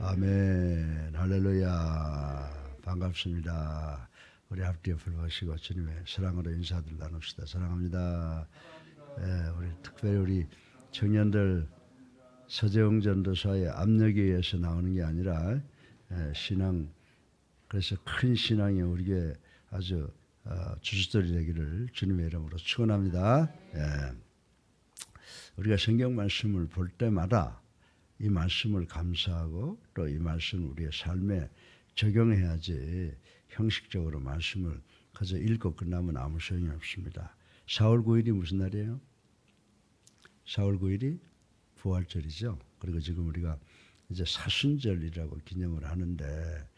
아멘. 할렐루야. 반갑습니다. 우리 앞뒤 옆을 보시고 주님의 사랑으로 인사들 나눕시다. 사랑합니다. 우리 특별히 우리 청년들 서재웅 전도사의 압력에 의해서 나오는 게 아니라 신앙, 그래서 큰 신앙이 우리에게 아주 주춧돌이 되기를 주님의 이름으로 축원합니다. 우리가 성경 말씀을 볼 때마다 이 말씀을 감사하고 또 이 말씀을 우리의 삶에 적용해야지 형식적으로 말씀을 그저 읽고 끝나면 아무 소용이 없습니다. 4월 9일이 무슨 날이에요? 4월 9일이 부활절이죠. 그리고 지금 우리가 이제 사순절이라고 기념을 하는데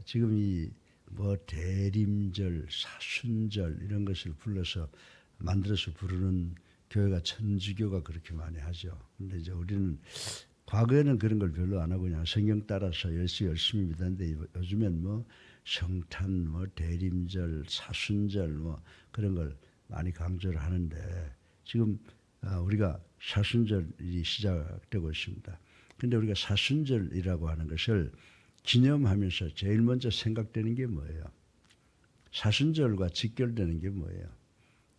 지금 이 뭐 대림절, 사순절 이런 것을 불러서 만들어서 부르는 교회가 천주교가 그렇게 많이 하죠. 근데 이제 우리는 과거에는 그런 걸 별로 안 하고 그냥 성경 따라서 열심히 믿었는데 요즘엔 뭐 성탄, 뭐 대림절, 사순절 뭐 그런 걸 많이 강조를 하는데 지금 우리가 사순절이 시작되고 있습니다. 근데 우리가 사순절이라고 하는 것을 기념하면서 제일 먼저 생각되는 게 뭐예요? 사순절과 직결되는 게 뭐예요?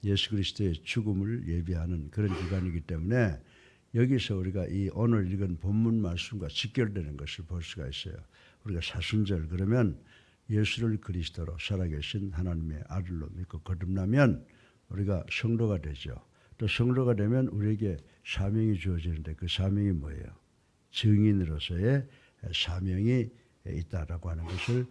예수 그리스도의 죽음을 예비하는 그런 기간이기 때문에 여기서 우리가 이 오늘 읽은 본문 말씀과 직결되는 것을 볼 수가 있어요. 우리가 사순절 그러면 예수를 그리스도로 살아계신 하나님의 아들로 믿고 거듭나면 우리가 성도가 되죠. 또 성도가 되면 우리에게 사명이 주어지는데 그 사명이 뭐예요? 증인으로서의 사명이 있다라고 하는 것을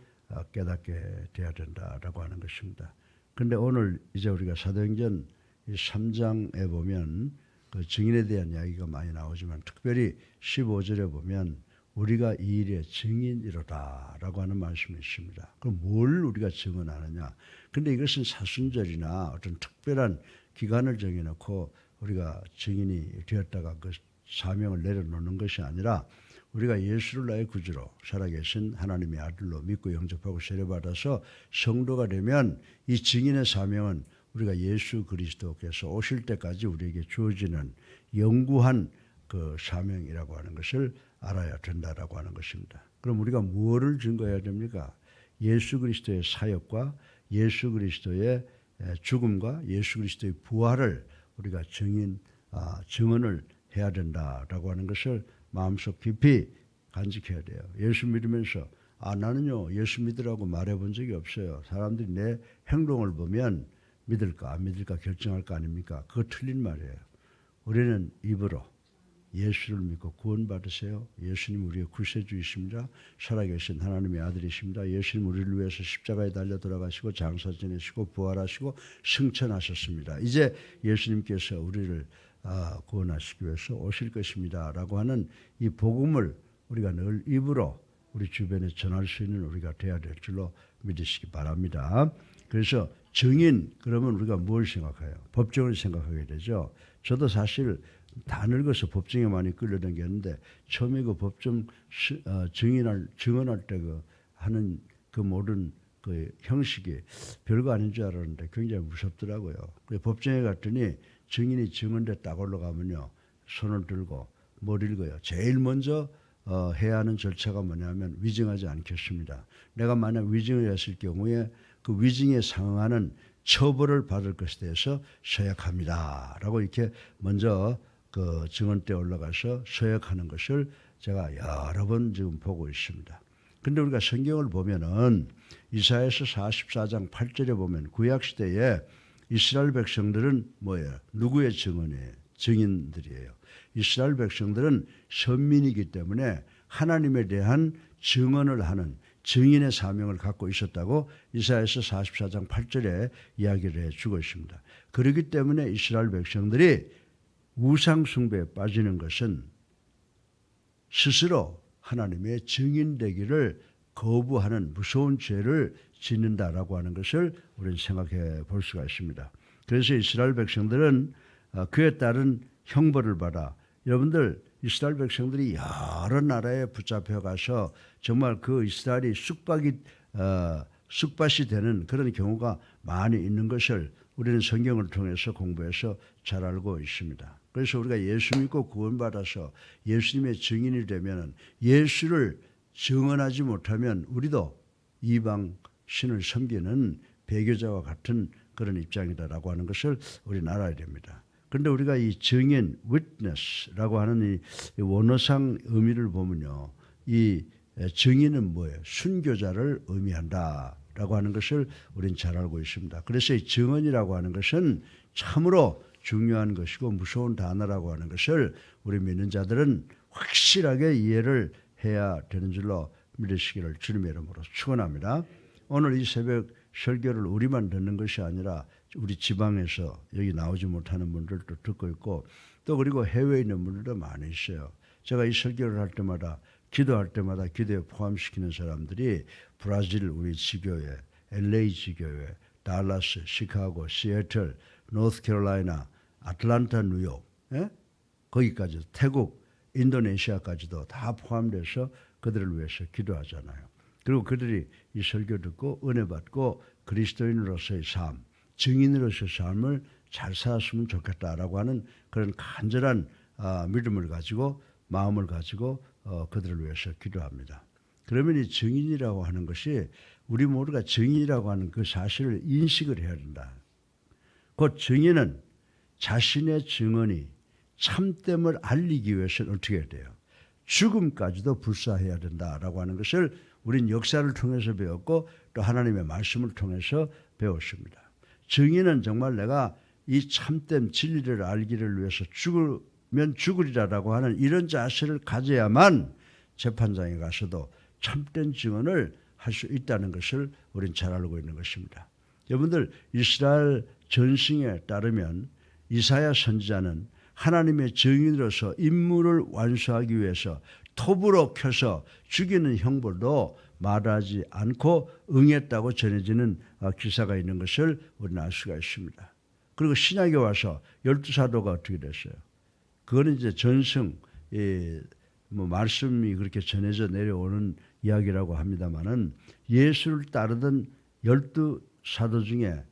깨닫게 돼야 된다라고 하는 것입니다. 그런데 오늘 이제 우리가 사도행전 3장에 보면 그 증인에 대한 이야기가 많이 나오지만 특별히 15절에 보면 우리가 이 일의 증인이로다라고 하는 말씀이 있습니다. 그럼 뭘 우리가 증언하느냐? 근데 이것은 사순절이나 어떤 특별한 기간을 정해놓고 우리가 증인이 되었다가 그 사명을 내려놓는 것이 아니라 우리가 예수를 나의 구주로 살아계신 하나님의 아들로 믿고 영접하고 세례받아서 성도가 되면 이 증인의 사명은 우리가 예수 그리스도께서 오실 때까지 우리에게 주어지는 영구한 그 사명이라고 하는 것을 알아야 된다라고 하는 것입니다. 그럼 우리가 무엇을 증거해야 됩니까? 예수 그리스도의 사역과 예수 그리스도의 죽음과 예수 그리스도의 부활을 우리가 증언을 해야 된다라고 하는 것을 마음속 깊이 간직해야 돼요. 예수 믿으면서 나는요 예수 믿으라고 말해본 적이 없어요. 사람들이 내 행동을 보면 믿을까 안 믿을까 결정할 거 아닙니까? 그거 틀린 말이에요. 우리는 입으로 예수를 믿고 구원받으세요. 예수님 우리의 구세주이십니다. 살아계신 하나님의 아들이십니다. 예수님 우리를 위해서 십자가에 달려 돌아가시고 장사 지내시고 부활하시고 승천하셨습니다. 이제 예수님께서 우리를 구원하시기 위해서 오실 것입니다 라고 하는 이 복음을 우리가 늘 입으로 우리 주변에 전할 수 있는 우리가 되어야 될 줄로 믿으시기 바랍니다. 그래서 증인 그러면 우리가 뭘 생각해요? 법정을 생각하게 되죠. 저도 사실 다 늙어서 법정에 많이 끌려다녔는데 처음에 그 법정 증언할 때 하는 그 모든 그 형식이 별거 아닌 줄 알았는데 굉장히 무섭더라고요. 법정에 갔더니 증인이 증언대 딱 올라가면요 손을 들고 뭘 읽어요. 제일 먼저 해야 하는 절차가 뭐냐면 위증하지 않겠습니다. 내가 만약 위증을 했을 경우에 그 위증에 상응하는 처벌을 받을 것에 대해서 서약합니다 라고 이렇게 먼저 그 증언대에 올라가서 서약하는 것을 제가 여러 번 지금 보고 있습니다. 근데 우리가 성경을 보면은 이사야서 44장 8절에 보면 구약시대에 이스라엘 백성들은 뭐예요? 누구의 증언이에요? 증인들이에요. 이스라엘 백성들은 선민이기 때문에 하나님에 대한 증언을 하는 증인의 사명을 갖고 있었다고 이사야서 44장 8절에 이야기를 해주고 있습니다. 그렇기 때문에 이스라엘 백성들이 우상 숭배에 빠지는 것은 스스로 하나님의 증인되기를 거부하는 무서운 죄를 짓는다라고 하는 것을 우리는 생각해 볼 수가 있습니다. 그래서 이스라엘 백성들은 그에 따른 형벌을 받아 여러분들 이스라엘 백성들이 여러 나라에 붙잡혀가서 정말 그 이스라엘이 쑥밭이 되는 그런 경우가 많이 있는 것을 우리는 성경을 통해서 공부해서 잘 알고 있습니다. 그래서 우리가 예수 믿고 구원받아서 예수님의 증인이 되면 예수를 증언하지 못하면 우리도 이방 신을 섬기는 배교자와 같은 그런 입장이다라고 하는 것을 우리는 알아야 됩니다. 그런데 우리가 이 증인, witness라고 하는 이 원어상 의미를 보면요, 이 증인은 뭐예요? 순교자를 의미한다라고 하는 것을 우리는 잘 알고 있습니다. 그래서 이 증언이라고 하는 것은 참으로 중요한 것이고 무서운 단어라고 하는 것을 우리 믿는 자들은 확실하게 이해를 해야 되는 줄로 믿으시기를 주님의 이름으로 축원합니다. 오늘 이 새벽 설교를 우리만 듣는 것이 아니라 우리 지방에서 여기 나오지 못하는 분들도 듣고 있고 또 그리고 해외에 있는 분들도 많이 있어요. 제가 이 설교를 할 때마다 기도할 때마다 기도에 포함시키는 사람들이 브라질 우리 지교회, LA 지교회, 달라스, 시카고, 시애틀, 노스캐롤라이나, 아틀란타, 뉴욕, 거기까지 태국, 인도네시아까지도 다 포함돼서 그들을 위해서 기도하잖아요. 그리고 그들이 이 설교 듣고 은혜 받고 그리스도인으로서의 삶, 증인으로서의 삶을 잘 살았으면 좋겠다라고 하는 그런 간절한 믿음을 가지고 마음을 가지고 그들을 위해서 기도합니다. 그러면 이 증인이라고 하는 것이 우리 모두가 증인이라고 하는 그 사실을 인식을 해야 된다. 그 증인은 자신의 증언이 참됨을 알리기 위해서는 어떻게 해야 돼요? 죽음까지도 불사해야 된다라고 하는 것을 우린 역사를 통해서 배웠고 또 하나님의 말씀을 통해서 배웠습니다. 증인은 정말 내가 이 참된 진리를 알기를 위해서 죽으면 죽으리라라고 하는 이런 자세를 가져야만 재판장에 가서도 참된 증언을 할 수 있다는 것을 우린 잘 알고 있는 것입니다. 여러분들 이스라엘 전승에 따르면 이사야 선지자는 하나님의 증인으로서 임무를 완수하기 위해서 톱으로 켜서 죽이는 형벌도 말하지 않고 응했다고 전해지는 기사가 있는 것을 우리는 알 수가 있습니다. 그리고 신약에 와서 12사도가 어떻게 됐어요? 그거는 이제 전승, 말씀이 그렇게 전해져 내려오는 이야기라고 합니다만은 예수를 따르던 12사도 중에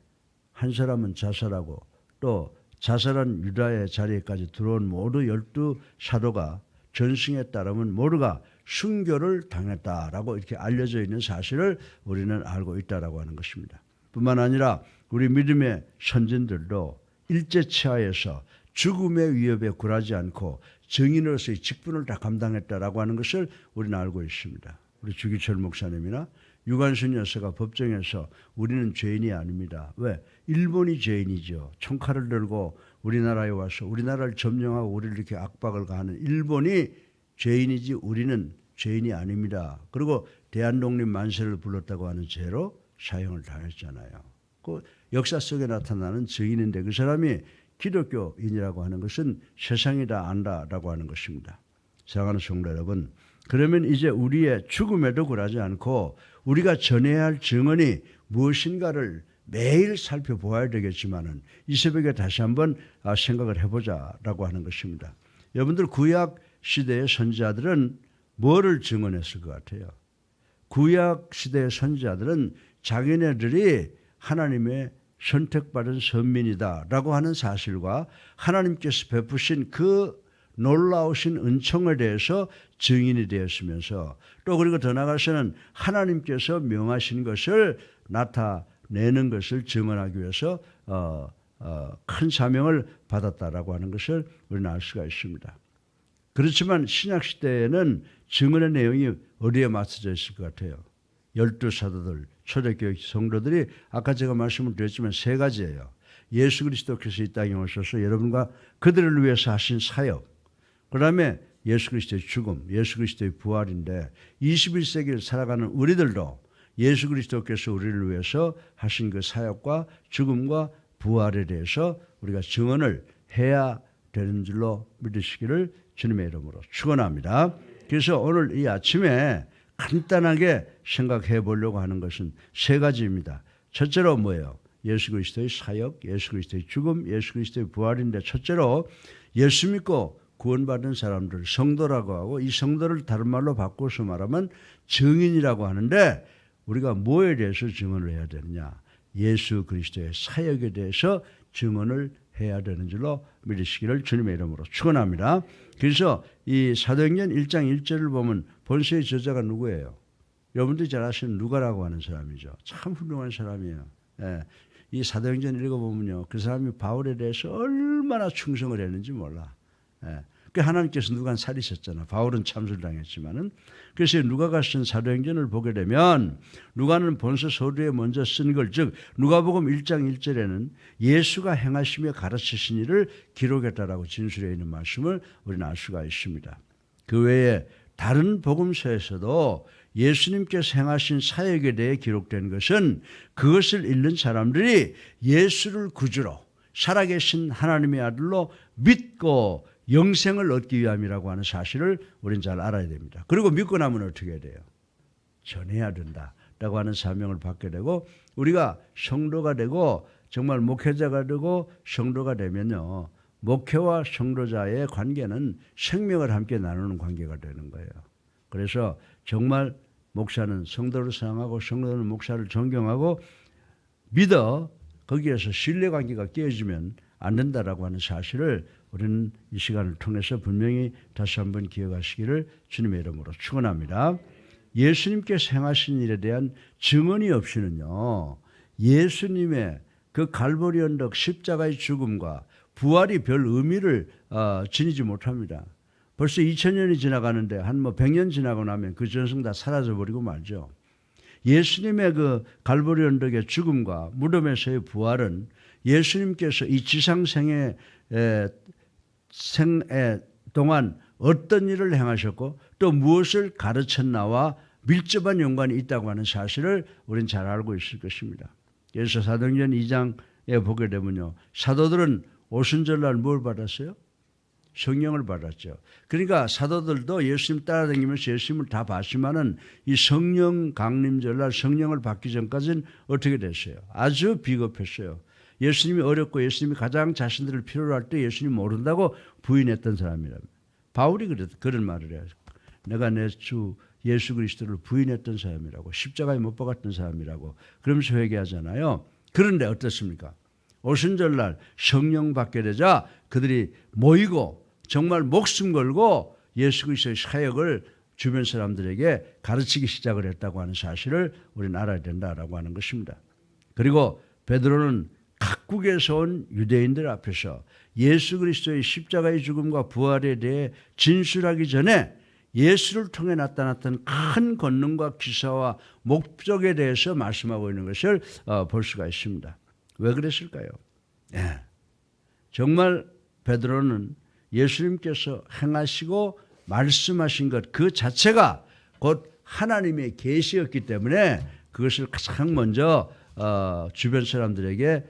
한 사람은 자살하고 또 자살한 유다의 자리에까지 들어온 모두 12사도가 전승에 따르면 모두가 순교를 당했다라고 이렇게 알려져 있는 사실을 우리는 알고 있다라고 하는 것입니다. 뿐만 아니라 우리 믿음의 선진들도 일제치하에서 죽음의 위협에 굴하지 않고 증인으로서의 직분을 다 감당했다라고 하는 것을 우리는 알고 있습니다. 우리 주기철 목사님이나 유관순 여사가 법정에서 우리는 죄인이 아닙니다. 왜? 일본이 죄인이죠. 총칼을 들고 우리나라에 와서 우리나라를 점령하고 우리를 이렇게 압박을 가하는 일본이 죄인이지 우리는 죄인이 아닙니다. 그리고 대한독립 만세를 불렀다고 하는 죄로 사형을 당했잖아요. 그 역사 속에 나타나는 증인인데 그 사람이 기독교인이라고 하는 것은 세상이 다 안다라고 하는 것입니다. 사랑하는 성도 여러분, 그러면 이제 우리의 죽음에도 굴하지 않고 우리가 전해야 할 증언이 무엇인가를 매일 살펴보아야 되겠지만은 이 새벽에 다시 한번 생각을 해보자라고 하는 것입니다. 여러분들 구약 시대의 선지자들은 뭐를 증언했을 것 같아요? 구약 시대의 선지자들은 자기네들이 하나님의 선택받은 선민이다라고 하는 사실과 하나님께서 베푸신 그 놀라우신 은총에 대해서 증인이 되었으면서 또 그리고 더 나아가서는 하나님께서 명하신 것을 나타내는 것을 증언하기 위해서 큰 사명을 받았다라고 하는 것을 우리는 알 수가 있습니다. 그렇지만 신약시대에는 증언의 내용이 어디에 맞춰져 있을 것 같아요? 12사도들, 초대교회 성도들이 아까 제가 말씀을 드렸지만 세 가지예요. 예수 그리스도께서 이 땅에 오셔서 여러분과 그들을 위해서 하신 사역, 그 다음에 예수 그리스도의 죽음, 예수 그리스도의 부활인데 21세기를 살아가는 우리들도 예수 그리스도께서 우리를 위해서 하신 그 사역과 죽음과 부활에 대해서 우리가 증언을 해야 되는 줄로 믿으시기를 주님의 이름으로 축원합니다. 그래서 오늘 이 아침에 간단하게 생각해 보려고 하는 것은 세 가지입니다. 첫째로 뭐예요? 예수 그리스도의 사역, 예수 그리스도의 죽음, 예수 그리스도의 부활인데 첫째로 예수 믿고 구원받은 사람들 성도라고 하고 이 성도를 다른 말로 바꿔서 말하면 증인이라고 하는데 우리가 뭐에 대해서 증언을 해야 되느냐? 예수 그리스도의 사역에 대해서 증언을 해야 되는 줄로 믿으시기를 주님의 이름으로 축원합니다. 그래서 이 사도행전 1장 1절을 보면 본서의 저자가 누구예요? 여러분들이 잘 아시는 누가라고 하는 사람이죠. 참 훌륭한 사람이에요. 예. 이 사도행전 읽어보면요, 그 사람이 바울에 대해서 얼마나 충성을 했는지 몰라. 예. 그 하나님께서 누가 살리셨잖아. 바울은 참수를 당했지만은. 그래서 누가가 쓴 사도행전을 보게 되면 누가는 본서 서두에 먼저 쓴 걸, 즉 누가복음 1장 1절에는 예수가 행하시며 가르치신 일을 기록했다라고 진술해 있는 말씀을 우리는 알 수가 있습니다. 그 외에 다른 복음서에서도 예수님께서 행하신 사역에 대해 기록된 것은 그것을 읽는 사람들이 예수를 구주로 살아계신 하나님의 아들로 믿고 영생을 얻기 위함이라고 하는 사실을 우리는 잘 알아야 됩니다. 그리고 믿고 나면 어떻게 해야 돼요? 전해야 된다라고 하는 사명을 받게 되고, 우리가 성도가 되고 정말 목회자가 되고 성도가 되면요, 목회와 성도자의 관계는 생명을 함께 나누는 관계가 되는 거예요. 그래서 정말 목사는 성도를 사랑하고 성도는 목사를 존경하고 믿어 거기에서 신뢰관계가 깨어지면 안 된다라고 하는 사실을 우리는 이 시간을 통해서 분명히 다시 한번 기억하시기를 주님의 이름으로 축원합니다. 예수님께서 행하신 일에 대한 증언이 없이는요, 예수님의 그 갈보리 언덕 십자가의 죽음과 부활이 별 의미를 지니지 못합니다. 벌써 2000년이 지나가는데 한 100년 지나고 나면 그 전승 다 사라져버리고 말죠. 예수님의 그 갈보리 언덕의 죽음과 무덤에서의 부활은 예수님께서 이 지상생애 동안 어떤 일을 행하셨고 또 무엇을 가르쳤나와 밀접한 연관이 있다고 하는 사실을 우리는 잘 알고 있을 것입니다. 그래서 사도행전 2장에 보게 되면요, 사도들은 오순절날 뭘 받았어요? 성령을 받았죠. 그러니까 사도들도 예수님 따라다니면서 예수님을 다 봤지만은 이 성령 강림절날 성령을 받기 전까지는 어떻게 됐어요? 아주 비겁했어요. 예수님이 어렵고 예수님이 가장 자신들을 필요로 할 때 예수님 모른다고 부인했던 사람이랍니다. 바울이 그런 말을 해요. 내가 내 주 예수 그리스도를 부인했던 사람이라고, 십자가에 못 박았던 사람이라고 그러면서 회개하잖아요. 그런데 어떻습니까? 오순절날 성령 받게 되자 그들이 모이고 정말 목숨 걸고 예수 그리스도의 사역을 주변 사람들에게 가르치기 시작을 했다고 하는 사실을 우리는 알아야 된다라고 하는 것입니다. 그리고 베드로는 각국에서 온 유대인들 앞에서 예수 그리스도의 십자가의 죽음과 부활에 대해 진술하기 전에 예수를 통해 나타났던 큰 권능과 기사와 목적에 대해서 말씀하고 있는 것을 볼 수가 있습니다. 왜 그랬을까요? 네. 정말 베드로는 예수님께서 행하시고 말씀하신 것 그 자체가 곧 하나님의 계시였기 때문에 그것을 가장 먼저 주변 사람들에게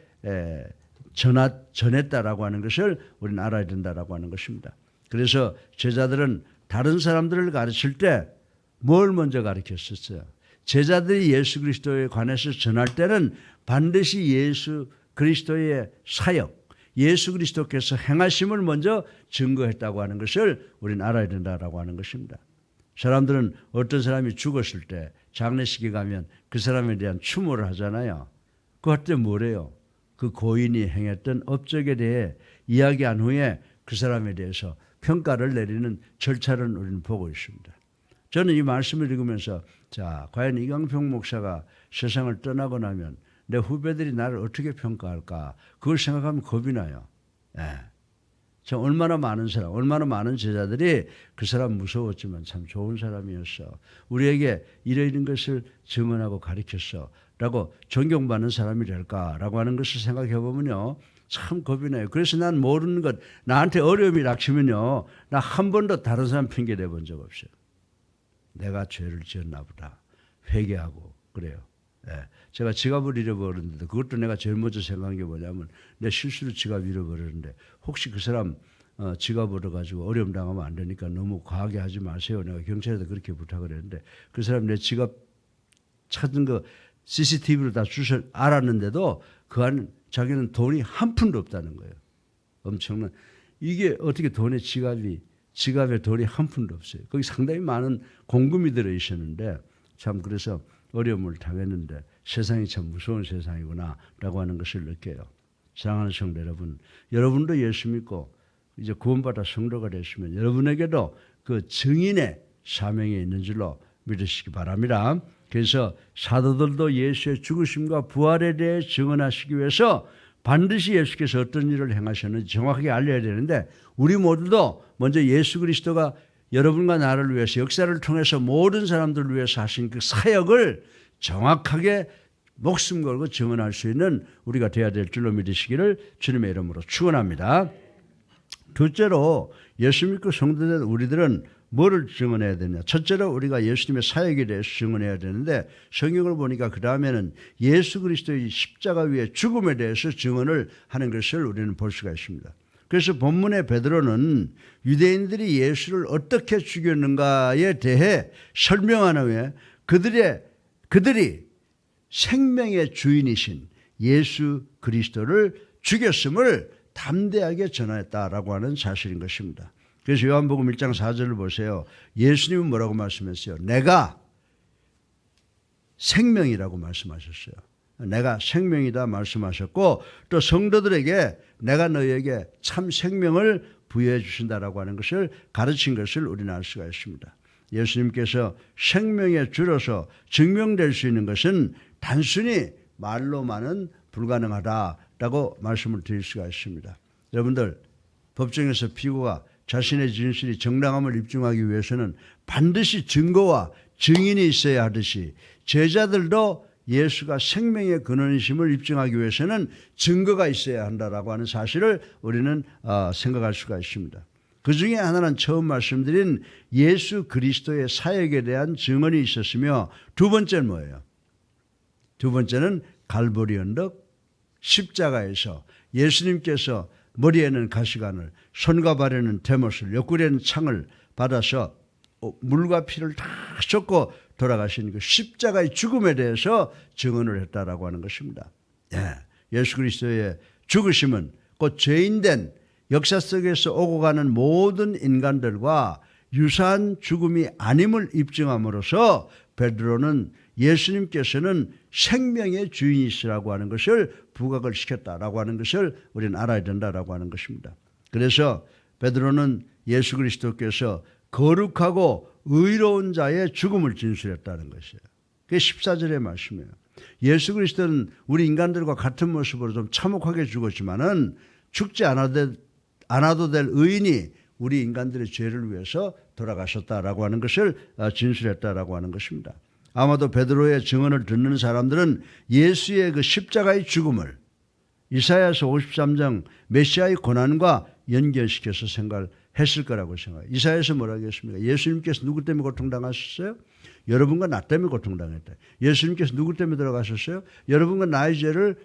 전했다라고 하는 것을 우리는 알아야 된다라고 하는 것입니다. 그래서 제자들은 다른 사람들을 가르칠 때 뭘 먼저 가르쳤었어요? 제자들이 예수 그리스도에 관해서 전할 때는 반드시 예수 그리스도의 사역, 예수 그리스도께서 행하심을 먼저 증거했다고 하는 것을 우리는 알아야 된다라고 하는 것입니다. 사람들은 어떤 사람이 죽었을 때 장례식에 가면 그 사람에 대한 추모를 하잖아요. 그할 때 뭐래요? 그 고인이 행했던 업적에 대해 이야기한 후에 그 사람에 대해서 평가를 내리는 절차를 우리는 보고 있습니다. 저는 이 말씀을 읽으면서 자, 과연 이강평 목사가 세상을 떠나고 나면 내 후배들이 나를 어떻게 평가할까? 그걸 생각하면 겁이 나요. 예. 참 얼마나 많은 사람, 얼마나 많은 제자들이 그 사람 무서웠지만 참 좋은 사람이었어. 우리에게 이런 것을 증언하고 가르쳤어. 라고 존경받는 사람이 될까라고 하는 것을 생각해 보면요, 참 겁이 나요. 그래서 난 모르는 것, 나한테 어려움이 닥치면요, 나 한 번도 다른 사람 핑계 대본 적 없어요. 내가 죄를 지었나 보다. 회개하고 그래요. 예. 제가 지갑을 잃어버렸는데 그것도 내가 제일 먼저 생각한 게 뭐냐면 내 실수로 지갑 잃어버렸는데 혹시 그 사람 지갑 얻어가지고 어려움 당하면 안 되니까 너무 과하게 하지 마세요. 내가 경찰에다 그렇게 부탁을 했는데 그 사람 내 지갑 찾은 거 CCTV로 다 주실 알았는데도 그 안 자기는 돈이 한 푼도 없다는 거예요. 엄청난. 이게 어떻게 지갑에 돈이 한 푼도 없어요. 거기 상당히 많은 공금이 들어 있었는데 참 그래서 어려움을 당했는데 세상이 참 무서운 세상이구나라고 하는 것을 느껴요. 사랑하는 성도 여러분, 여러분도 예수 믿고 이제 구원받아 성도가 됐으면 여러분에게도 그 증인의 사명이 있는 줄로 믿으시기 바랍니다. 그래서 사도들도 예수의 죽으심과 부활에 대해 증언하시기 위해서 반드시 예수께서 어떤 일을 행하셨는지 정확하게 알려야 되는데, 우리 모두도 먼저 예수 그리스도가 여러분과 나를 위해서 역사를 통해서 모든 사람들을 위해서 하신 그 사역을 정확하게 목숨 걸고 증언할 수 있는 우리가 되어야 될 줄로 믿으시기를 주님의 이름으로 축원합니다. 둘째로 예수 믿고 성도된 우리들은 뭐를 증언해야 되냐? 첫째로 우리가 예수님의 사역에 대해서 증언해야 되는데, 성경을 보니까 그 다음에는 예수 그리스도의 십자가 위의 죽음에 대해서 증언을 하는 것을 우리는 볼 수가 있습니다. 그래서 본문의 베드로는 유대인들이 예수를 어떻게 죽였는가에 대해 설명한 후에 그들이 생명의 주인이신 예수 그리스도를 죽였음을 담대하게 전했다라고 하는 사실인 것입니다. 그래서 요한복음 1장 4절을 보세요. 예수님은 뭐라고 말씀했어요? 내가 생명이라고 말씀하셨어요. 내가 생명이다 말씀하셨고, 또 성도들에게 내가 너희에게 참 생명을 부여해 주신다라고 하는 것을 가르친 것을 우리는 알 수가 있습니다. 예수님께서 생명의 주로서 증명될 수 있는 것은 단순히 말로만은 불가능하다라고 말씀을 드릴 수가 있습니다. 여러분들, 법정에서 피고가 자신의 진술이 정당함을 입증하기 위해서는 반드시 증거와 증인이 있어야 하듯이, 제자들도 예수가 생명의 근원이심을 입증하기 위해서는 증거가 있어야 한다라고 하는 사실을 우리는 생각할 수가 있습니다. 그 중에 하나는 처음 말씀드린 예수 그리스도의 사역에 대한 증언이 있었으며, 두 번째는 뭐예요? 두 번째는 갈보리 언덕 십자가에서 예수님께서 머리에는 가시관을, 손과 발에는 대못을, 옆구리에는 창을 받아서 물과 피를 다 쏟고 돌아가신 그 십자가의 죽음에 대해서 증언을 했다라고 하는 것입니다. 예수 그리스도의 죽으심은 곧 죄인된 역사 속에서 오고 가는 모든 인간들과 유사한 죽음이 아님을 입증함으로써 베드로는 예수님께서는 생명의 주인이시라고 하는 것을 부각을 시켰다라고 하는 것을 우리는 알아야 된다라고 하는 것입니다. 그래서 베드로는 예수 그리스도께서 거룩하고 의로운 자의 죽음을 진술했다는 것이에요. 그게 14절의 말씀이에요. 예수 그리스도는 우리 인간들과 같은 모습으로 좀 참혹하게 죽었지만은 죽지 않아도 될 의인이 우리 인간들의 죄를 위해서 돌아가셨다라고 하는 것을 진술했다라고 하는 것입니다. 아마도 베드로의 증언을 듣는 사람들은 예수의 그 십자가의 죽음을 이사야서 53장 메시아의 고난과 연결시켜서 생각했을 거라고 생각해요. 이사야서 뭐라고 했습니까? 예수님께서 누구 때문에 고통당하셨어요? 여러분과 나 때문에 고통당했다. 예수님께서 누구 때문에 들어가셨어요? 여러분과 나의 죄를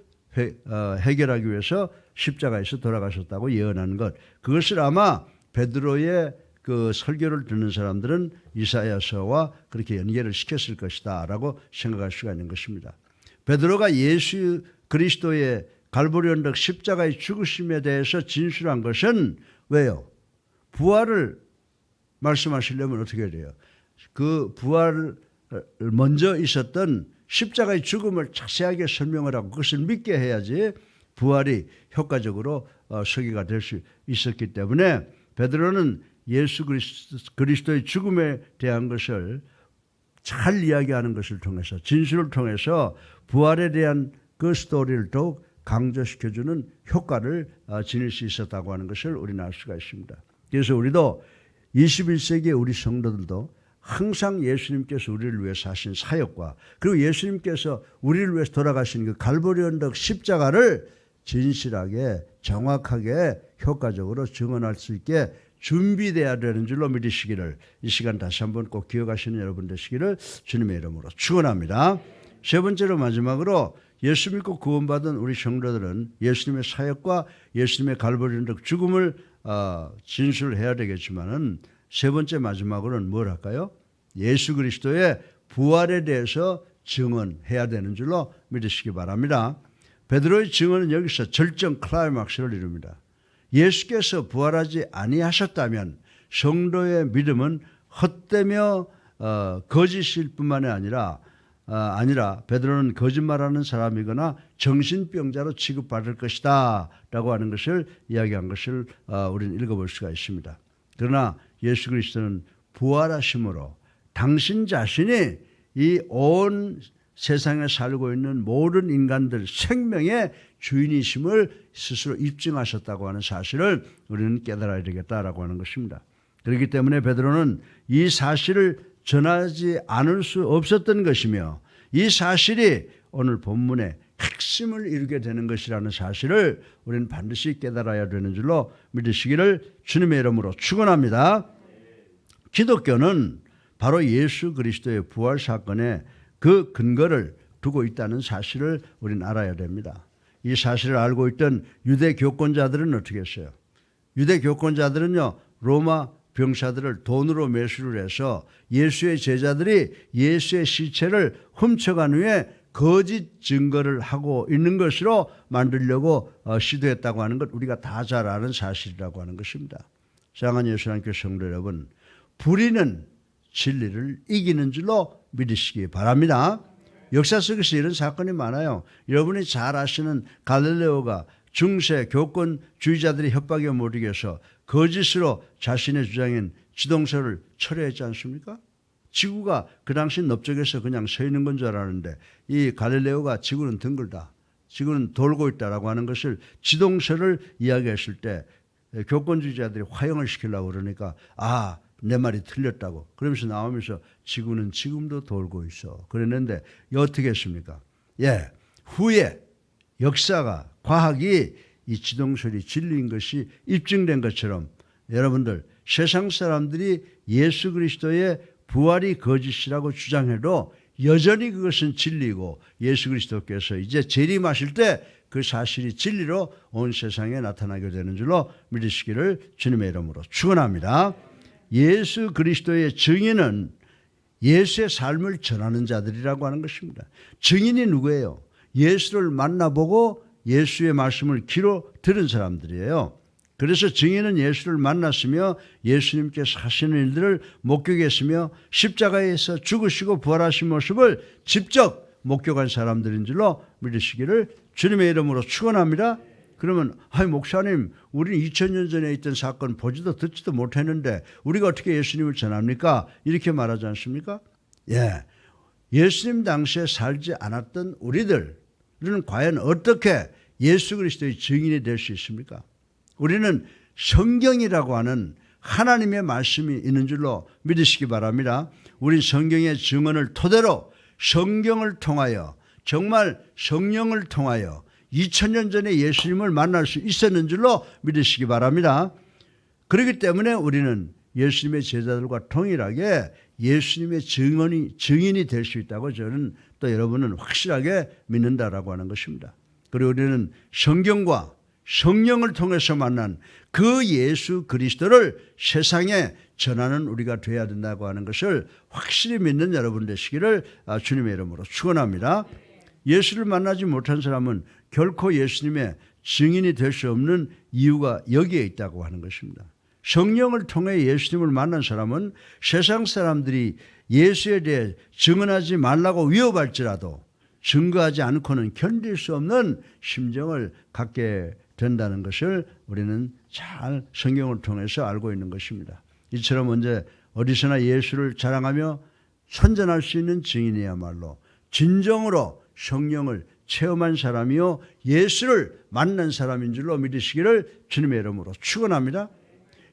해결하기 위해서 십자가에서 돌아가셨다고 예언한 것. 그것을 아마 베드로의 그 설교를 듣는 사람들은 이사야서와 그렇게 연결을 시켰을 것이다 라고 생각할 수가 있는 것입니다. 베드로가 예수 그리스도의 갈보리 언덕 십자가의 죽으심에 대해서 진술한 것은 왜요? 부활을 말씀하시려면 어떻게 해야 돼요? 그 부활을 먼저 있었던 십자가의 죽음을 자세하게 설명을 하고 그것을 믿게 해야지 부활이 효과적으로 설계가 될 수 있었기 때문에 베드로는 예수 그리스도의 죽음에 대한 것을 잘 이야기하는 것을 통해서, 진술을 통해서 부활에 대한 그 스토리를 더욱 강조시켜주는 효과를 지닐 수 있었다고 하는 것을 우리는 알 수가 있습니다. 그래서 우리도 21세기의 우리 성도들도 항상 예수님께서 우리를 위해서 하신 사역과, 그리고 예수님께서 우리를 위해서 돌아가신 그 갈보리 언덕 십자가를 진실하게 정확하게 효과적으로 증언할 수 있게 준비되어야 되는 줄로 믿으시기를 이 시간 다시 한번 꼭 기억하시는 여러분 되시기를 주님의 이름으로 축원합니다. 세 번째로 마지막으로 예수 믿고 구원받은 우리 성도들은 예수님의 사역과 예수님의 갈보리 언덕 죽음을 진술해야 되겠지만은 세 번째 마지막으로는 뭘 할까요? 예수 그리스도의 부활에 대해서 증언해야 되는 줄로 믿으시기 바랍니다. 베드로의 증언은 여기서 절정 클라이막스를 이룹니다. 예수께서 부활하지 아니하셨다면 성도의 믿음은 헛되며 거짓일 뿐만이 아니라 아니라 베드로는 거짓말하는 사람이거나 정신병자로 취급받을 것이다 라고 하는 것을 이야기한 것을 우리는 읽어볼 수가 있습니다. 그러나 예수 그리스도는 부활하심으로 당신 자신이 이 온 세상에 살고 있는 모든 인간들 생명의 주인이심을 스스로 입증하셨다고 하는 사실을 우리는 깨달아야 되겠다라고 하는 것입니다. 그렇기 때문에 베드로는 이 사실을 전하지 않을 수 없었던 것이며 이 사실이 오늘 본문의 핵심을 이루게 되는 것이라는 사실을 우리는 반드시 깨달아야 되는 줄로 믿으시기를 주님의 이름으로 축원합니다. 기독교는 바로 예수 그리스도의 부활 사건에 그 근거를 두고 있다는 사실을 우리는 알아야 됩니다. 이 사실을 알고 있던 유대 교권자들은 어떻게 했어요? 유대 교권자들은요, 로마 병사들을 돈으로 매수를 해서 예수의 제자들이 예수의 시체를 훔쳐간 후에 거짓 증거를 하고 있는 것으로 만들려고 시도했다고 하는 것 우리가 다 잘 아는 사실이라고 하는 것입니다. 사랑하는 예수님께 성도 여러분, 불의는 진리를 이기는 줄로 믿으시기 바랍니다. 역사 속에서 이런 사건이 많아요. 여러분이 잘 아시는 갈릴레오가 중세 교권주의자들의 협박에 못 이겨서 거짓으로 자신의 주장인 지동설을 철회했지 않습니까? 지구가 그 당시 넓적에서 그냥 서 있는 건 줄 알았는데 이 갈릴레오가 지구는 둥글다, 지구는 돌고 있다라고 하는 것을 지동설을 이야기했을 때 교권주의자들이 화형을 시키려고 그러니까 내 말이 틀렸다고 그러면서 나오면서 지구는 지금도 돌고 있어 그랬는데 어떻게 했습니까? 후에 역사가 과학이 이 지동설이 진리인 것이 입증된 것처럼 여러분들 세상 사람들이 예수 그리스도의 부활이 거짓이라고 주장해도 여전히 그것은 진리고 예수 그리스도께서 이제 재림하실 때 그 사실이 진리로 온 세상에 나타나게 되는 줄로 믿으시기를 주님의 이름으로 축원합니다. 예수 그리스도의 증인은 예수의 삶을 전하는 자들이라고 하는 것입니다. 증인이 누구예요? 예수를 만나보고 예수의 말씀을 귀로 들은 사람들이에요. 그래서 증인은 예수를 만났으며 예수님께서 하시는 일들을 목격했으며 십자가에서 죽으시고 부활하신 모습을 직접 목격한 사람들인 줄로 믿으시기를 주님의 이름으로 축원합니다. 그러면 목사님 우리는 2000년 전에 있던 사건 보지도 듣지도 못했는데 우리가 어떻게 예수님을 전합니까? 이렇게 말하지 않습니까? 예수님 당시에 살지 않았던 우리들은 과연 어떻게 예수 그리스도의 증인이 될 수 있습니까? 우리는 성경이라고 하는 하나님의 말씀이 있는 줄로 믿으시기 바랍니다. 우린 성경의 증언을 토대로 성경을 통하여 정말 성령을 통하여 2000년 전에 예수님을 만날 수 있었는 줄로 믿으시기 바랍니다. 그렇기 때문에 우리는 예수님의 제자들과 동일하게 예수님의 증인이 될 수 있다고 저는 또 여러분은 확실하게 믿는다라고 하는 것입니다. 그리고 우리는 성경과 성령을 통해서 만난 그 예수 그리스도를 세상에 전하는 우리가 되어야 된다고 하는 것을 확실히 믿는 여러분 되시기를 주님의 이름으로 축원합니다. 예수를 만나지 못한 사람은 결코 예수님의 증인이 될 수 없는 이유가 여기에 있다고 하는 것입니다. 성령을 통해 예수님을 만난 사람은 세상 사람들이 예수에 대해 증언하지 말라고 위협할지라도 증거하지 않고는 견딜 수 없는 심정을 갖게 된다는 것을 우리는 잘 성경을 통해서 알고 있는 것입니다. 이처럼 언제 어디서나 예수를 자랑하며 선전할 수 있는 증인이야말로 진정으로 성령을 체험한 사람이요 예수를 만난 사람인 줄로 믿으시기를 주님의 이름으로 축원합니다.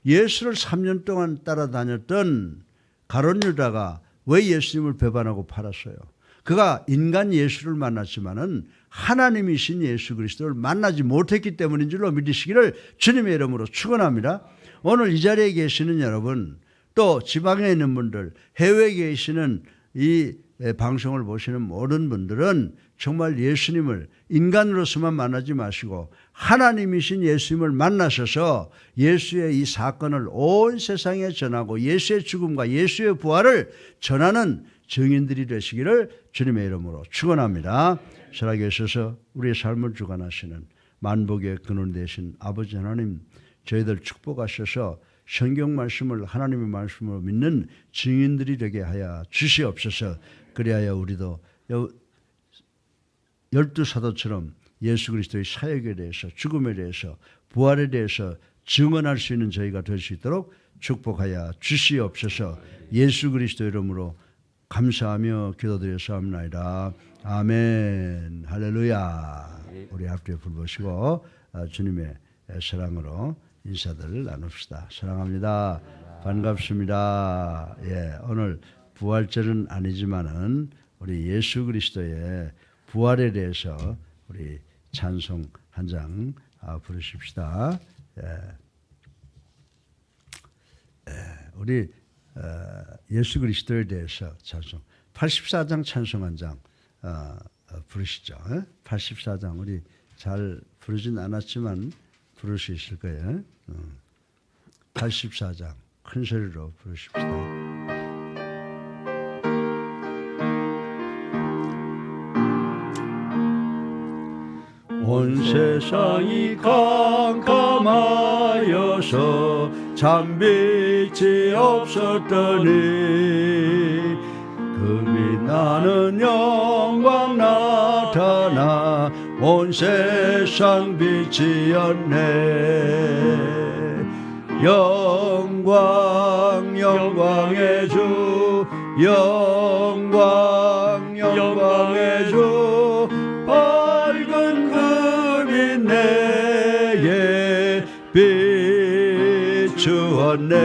예수를 3년 동안 따라다녔던 가룟 유다가 왜 예수님을 배반하고 팔았어요? 그가 인간 예수를 만났지만은 하나님이신 예수 그리스도를 만나지 못했기 때문인 줄로 믿으시기를 주님의 이름으로 축원합니다. 오늘 이 자리에 계시는 여러분, 또 지방에 있는 분들, 해외에 계시는 이 방송을 보시는 모든 분들은 정말 예수님을 인간으로서만 만나지 마시고 하나님이신 예수님을 만나셔서 예수의 이 사건을 온 세상에 전하고 예수의 죽음과 예수의 부활을 전하는 증인들이 되시기를 주님의 이름으로 축원합니다. 살아계셔서 우리의 삶을 주관하시는 만복의 근원 되신 아버지 하나님, 저희들 축복하셔서 성경 말씀을 하나님의 말씀으로 믿는 증인들이 되게 하여 주시옵소서. 그리하여 우리도 열두 사도처럼 예수 그리스도의 사역에 대해서, 죽음에 대해서, 부활에 대해서 증언할 수 있는 저희가 될 수 있도록 축복하여 주시옵소서. 예수 그리스도 이름으로 감사하며 기도드렸사옵나이다. 아멘. 할렐루야. 우리 앞뒤에 불 보시고 주님의 사랑으로 인사들을 나눕시다. 사랑합니다. 반갑습니다. 예, 오늘 부활절은 아니지만은 우리 예수 그리스도의 부활에 대해서 우리 찬송 한 장 부르십시다. 우리 예수 그리스도에 대해서 찬송 84장 찬송 한 장 부르시죠. 84장 우리 잘 부르진 않았지만 부를 수 있을 거예요. 84장 큰 소리로 부르십시다. 온 세상이 캄캄하여서 참빛이 없었더니 그 빛나는 영광 나타나 온 세상 빛이었네. 영광 영광의 주, 영광 영광의 주, 밝은 그 빛 내게 비추었네.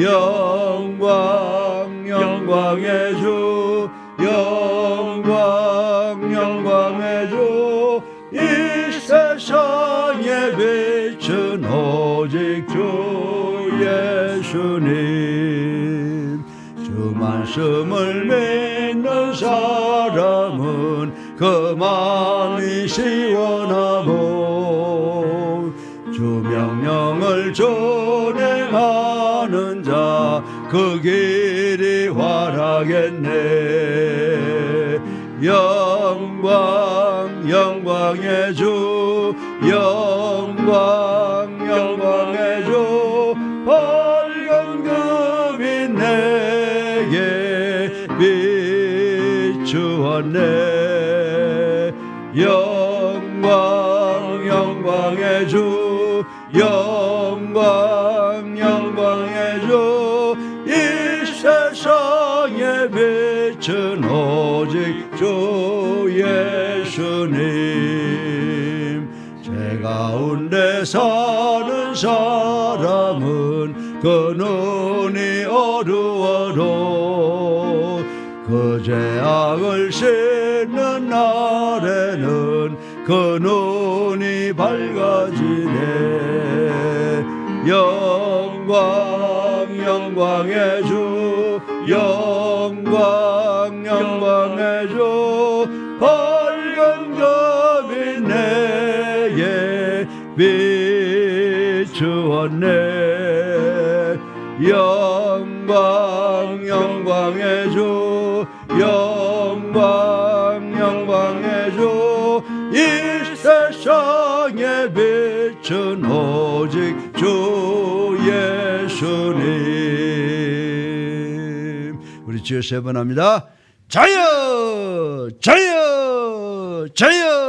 영광 영광의 주, 영광 영광의 주, 이 세상에 빛은 오직 주 예수님. 주 말씀을 믿는 사람은 그 마음이 시원하고 주 명령을 준행하는 자 그 길이 환하겠네. 영광 영광의 주, 영광 영광의 주, 밝은 그 빛 내게 비추었네. 영광 영광의 주, 영광 영광의 주, 이 세상에 빛은 오직 주 예수님. 제 가운데 사는 사람은 그 눈이 어두워도 그 죄악을 씻는 날에는 그 눈이 밝아지네. 영광 영광의 주, 영광 영광의 주, 밝은 그 빛 내게 비추었네. 영광 영광의 주, 영광 영광의 주, 이 세상에 빛은 오직 주 예수님. 우리 주여 세 번 합니다. 저여 저여 저여